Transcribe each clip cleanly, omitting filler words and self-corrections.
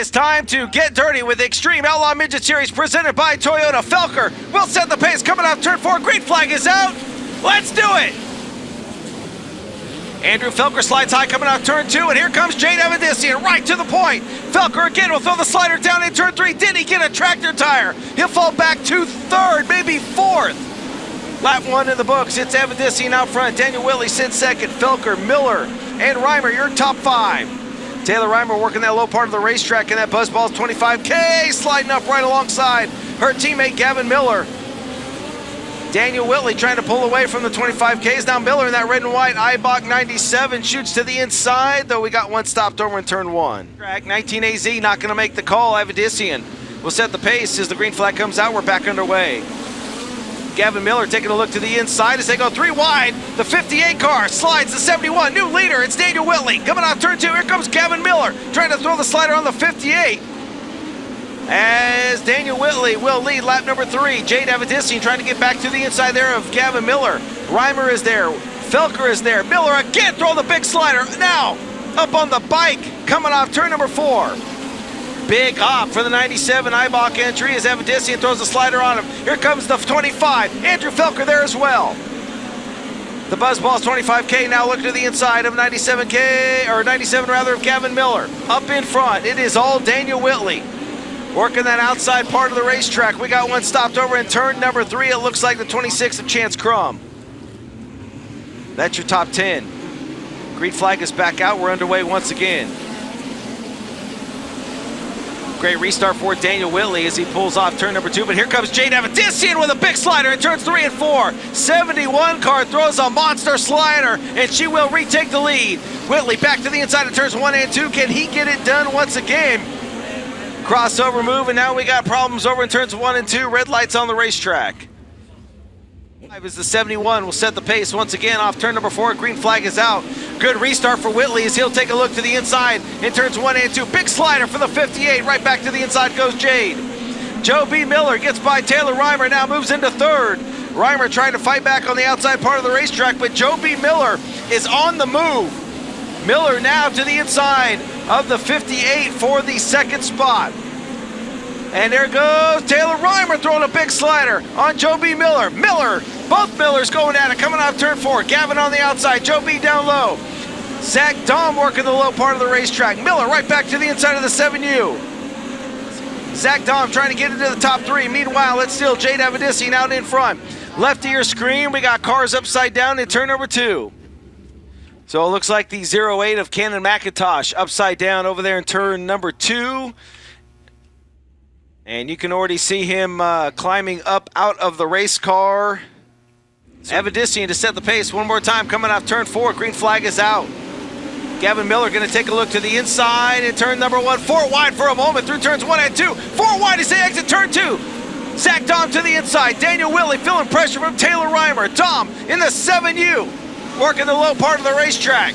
is time to get dirty with the Extreme Outlaw Midget Series presented by Toyota. Felker will set the pace coming off turn 4. Green flag is out. Let's do it. Andrew Felker slides high coming off turn 2, and here comes Jade Evandisian right to the point. Felker again will throw the slider down in turn 3. Did he get a tractor tire? He'll fall back to 3rd, maybe 4th. Lap 1 in the books. It's Evandisian out front. Daniel Whitley sits 2nd. Felker, Miller, and Reimer, your top 5. Taylor Reimer working that low part of the racetrack in that Buzzballs 25K, sliding up right alongside her teammate Gavin Miller. Daniel Whitley trying to pull away from the 25Ks. Now Miller in that red and white Eibach 97 shoots to the inside, though we got one stopped over in turn 1. Track 19AZ not going to make the call. Evandisian will set the pace as the green flag comes out. We're back underway. Gavin Miller taking a look to the inside as they go 3 wide. The 58 car slides the 71. New leader, it's Daniel Whitley. Coming off turn 2, here comes Gavin Miller trying to throw the slider on the 58. As Daniel Whitley will lead lap number 3. Jade Evandisian trying to get back to the inside there of Gavin Miller. Reimer is there. Felker is there. Miller again throw the big slider. Now up on the bike coming off turn number 4. Big hop for the 97 Eibach entry as Evandisian throws the slider on him. Here comes the 25. Andrew Felker there as well. The Buzzballs 25K now looking to the inside of 97K, or 97 rather, of Gavin Miller. Up in front, it is all Daniel Whitley. Working that outside part of the racetrack. We got one stopped over in turn number 3. It looks like the 26 of Chance Crum. That's your top 10. Green flag is back out. We're underway once again. Great restart for Daniel Whitley as he pulls off turn number 2. But here comes Jade Evandisian with a big slider in turns 3 and 4. 71 car throws a monster slider, and she will retake the lead. Whitley back to the inside of turns 1 and 2. Can he get it done once again? Crossover move, and now we got problems over in turns 1 and 2. Red lights on the racetrack. 5 is the 71 will set the pace once again off turn number 4. Green flag is out. Good restart for Whitley as he'll take a look to the inside in turns 1 and 2. Big slider for the 58. Right back to the inside goes Jade. Joe B. Miller gets by Taylor Reimer, now moves into 3rd. Reimer trying to fight back on the outside part of the racetrack, but Joe B. Miller is on the move. Miller now to the inside of the 58 for the 2nd spot. And there goes Taylor Reimer throwing a big slider on Joe B. Miller. Both Millers going at it, coming off turn 4. Gavin on the outside, Joe B. down low. Zach Dahm working the low part of the racetrack. Miller right back to the inside of the 7U. Zach Dahm trying to get into the top 3. Meanwhile, it's still Jade Evandisian out in front. Left of your screen, we got cars upside down in turn number 2. So it looks like the 08 of Cannon McIntosh upside down over there in turn number 2. And you can already see him climbing up out of the race car. Evandisian to set the pace one more time coming off turn 4. Green flag is out. Gavin Miller going to take a look to the inside in turn number 1. 4 wide for a moment through turns 1 and 2. 4 wide as they exit turn 2. Zach Dahm to the inside. Daniel Whitley feeling pressure from Taylor Reimer. Dahm in the 7U working the low part of the racetrack.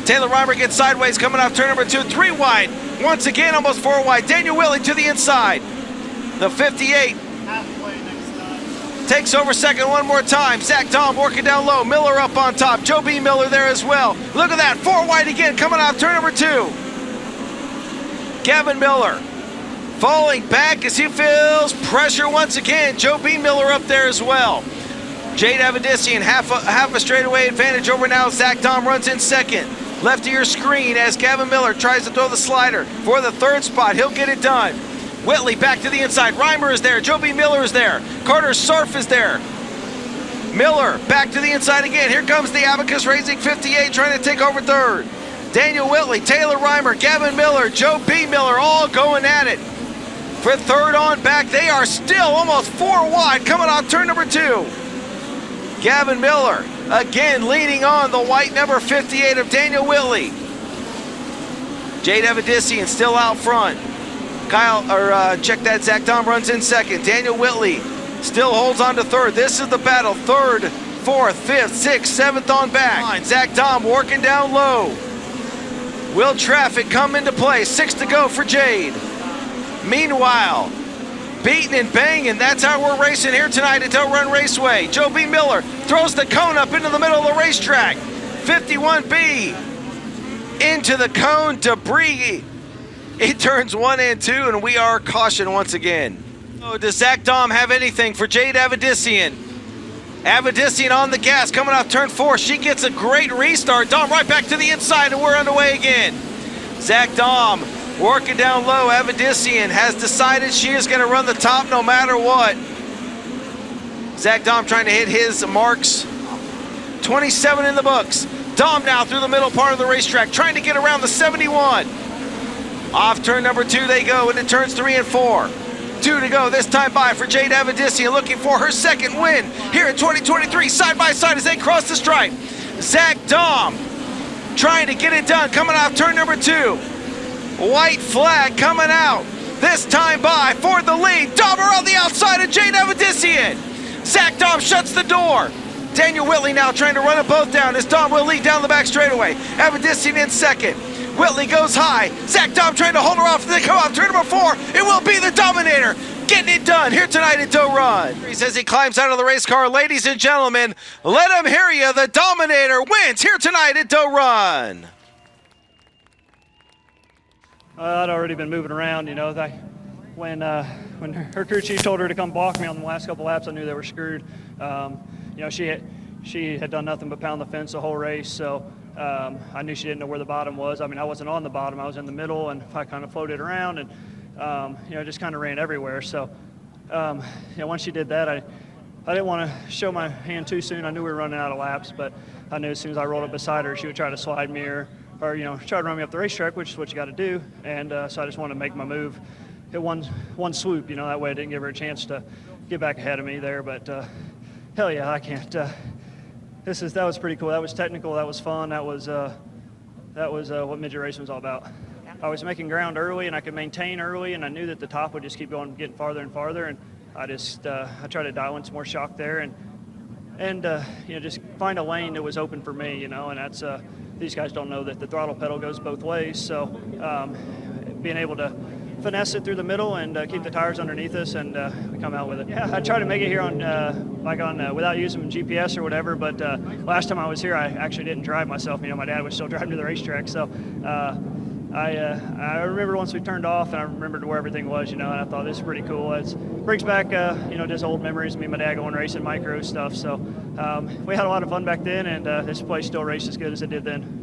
Taylor Reimer gets sideways coming off turn number 2. 3 wide. Once again, almost 4 wide. Daniel Whitley to the inside. The 58 takes over 2nd one more time. Zach Dahm working down low. Miller up on top. Joe B. Miller there as well. Look at that. 4 wide again coming off turn number 2. Gavin Miller falling back as he feels pressure once again. Joe B. Miller up there as well. Jade Evandisian half a straightaway advantage over now. Zach Dahm runs in 2nd. Left of your screen as Gavin Miller tries to throw the slider for the 3rd spot. He'll get it done. Whitley back to the inside. Reimer is there. Joe B. Miller is there. Carter Surf is there. Miller back to the inside again. Here comes the Abacus Racing 58 trying to take over 3rd. Daniel Whitley, Taylor Reimer, Gavin Miller, Joe B. Miller all going at it. For 3rd on back, they are still almost 4 wide coming off turn number 2. Gavin Miller again leading on the white number 58 of Daniel Whitley. Jade Evandisian still out front. Check that, Zach Dahm runs in 2nd. Daniel Whitley still holds on to 3rd. This is the battle. 3rd, 4th, 5th, 6th, 7th on back. Zach Dahm working down low. Will traffic come into play? 6 to go for Jade. Meanwhile, beating and banging, that's how we're racing here tonight at Del Run Raceway. Joe B. Miller throws the cone up into the middle of the racetrack. 51B into the cone, debris. It turns 1 and 2, and we are cautioned once again. Oh, does Zach Dom have anything for Jade Avedissian? Avedissian on the gas, coming off turn 4. She gets a great restart. Dom right back to the inside, and we're underway again. Zach Dom working down low. Avedissian has decided she is going to run the top no matter what. Zach Dom trying to hit his marks. 27 in the books. Dom now through the middle part of the racetrack, trying to get around the 71. Off turn number 2 they go into turns 3 and 4. 2 to go this time by for Jade Avedissian, looking for her second win here in 2023. Side by side as they cross the stripe. Zach Dom trying to get it done, coming off turn number 2. White flag coming out. This time by for the lead. Dom on the outside of Jade Avedissian. Zach Dom shuts the door. Daniel Whitley now trying to run them both down as Dom will lead down the back straightaway. Avedissian in second. Whitley goes high. Zach Dom trying to hold her off. They come off turn number 4. It will be the Dominator getting it done here tonight at Doe Run. He says he climbs out of the race car. Ladies and gentlemen, let him hear you. The Dominator wins here tonight at Doe Run. I'd already been moving around, you know. When her crew chief told her to come balk me on the last couple laps, I knew they were screwed. You know, she had done nothing but pound the fence the whole race, so I knew she didn't know where the bottom was. I mean, I wasn't on the bottom, I was in the middle, and I kind of floated around and, you know, just kind of ran everywhere. So, you know, once she did that, I didn't want to show my hand too soon. I knew we were running out of laps, but I knew as soon as I rolled up beside her, she would try to slide me or you know, try to run me up the racetrack, which is what you got to do. And so I just wanted to make my move at one swoop, you know, that way I didn't give her a chance to get back ahead of me there. But hell yeah, I can't. That was pretty cool. That was technical. That was fun. That was what midget racing was all about. I was making ground early, and I could maintain early, and I knew that the top would just keep going, getting farther and farther. And I tried to dial in some more shock there, and you know, just find a lane that was open for me, you know. And that's these guys don't know that the throttle pedal goes both ways, so being able to finesse it through the middle and keep the tires underneath us, and we come out with it. Yeah, I try to make it here on without using GPS or whatever, but last time I was here, I actually didn't drive myself. You know, my dad was still driving to the racetrack, so I remember once we turned off, and I remembered where everything was, you know, and I thought this is pretty cool. It brings back, you know, just old memories of me and my dad going racing micro stuff. So we had a lot of fun back then, and this place still raced as good as it did then.